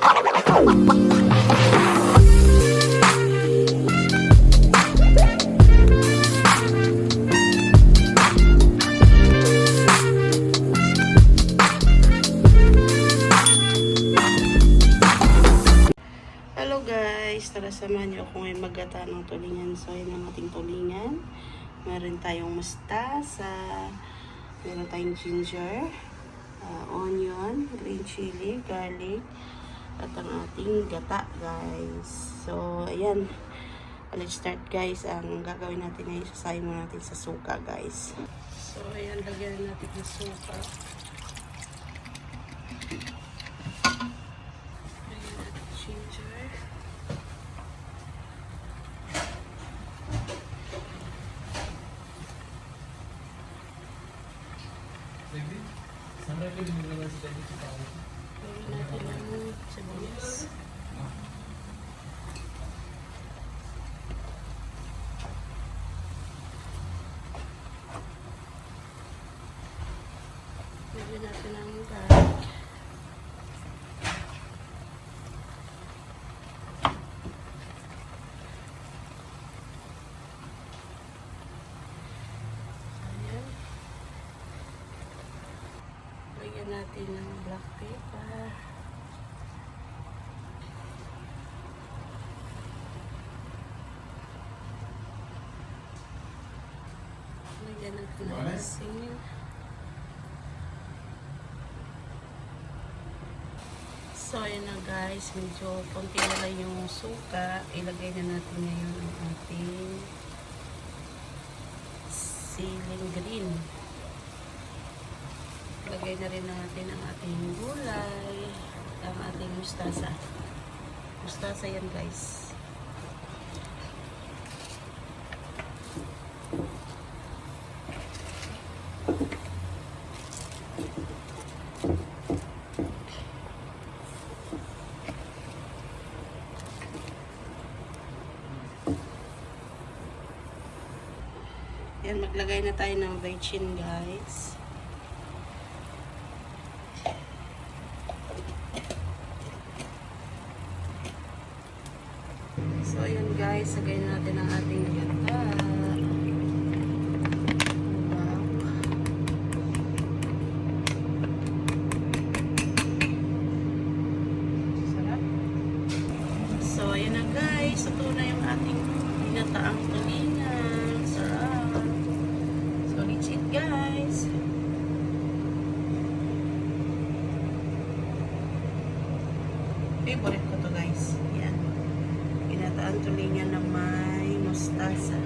Hello guys, tara samahan niyo ako ngayon maggata ng tulingan. So yun ang ating tulingan. Meron tayong mustasa, meron tayong ginger, onion, green chili, garlic, at ang ating gata guys. So ayan, let's start guys. Ang gagawin natin ay sasayin mo natin sa suka guys. So ayan, lagyan natin ng suka. Sampai ke dunia sudah diketahui. Natin ang sibuyas. Lagyan natin ang garlic. Lagyan natin ng black pepper. Lagyan natin ng asin. So ayan na guys, medyo konti na lang yung suka. Ilagay na natin ngayon ang ating siling green. Lagay na rin natin ang ating gulay, ang ating mustasa. Mustasa yan guys. Yan, maglagay na tayo ng bechin guys. So, ayan guys, lagay natin ang ating gata. Wow. Sarap. So, ayan na guys. Ito na yung ating ginataang tulingan. Sarap. So, let's eat guys. Favorite ko to guys. Yan. Ginataan tulingan na may mustasa.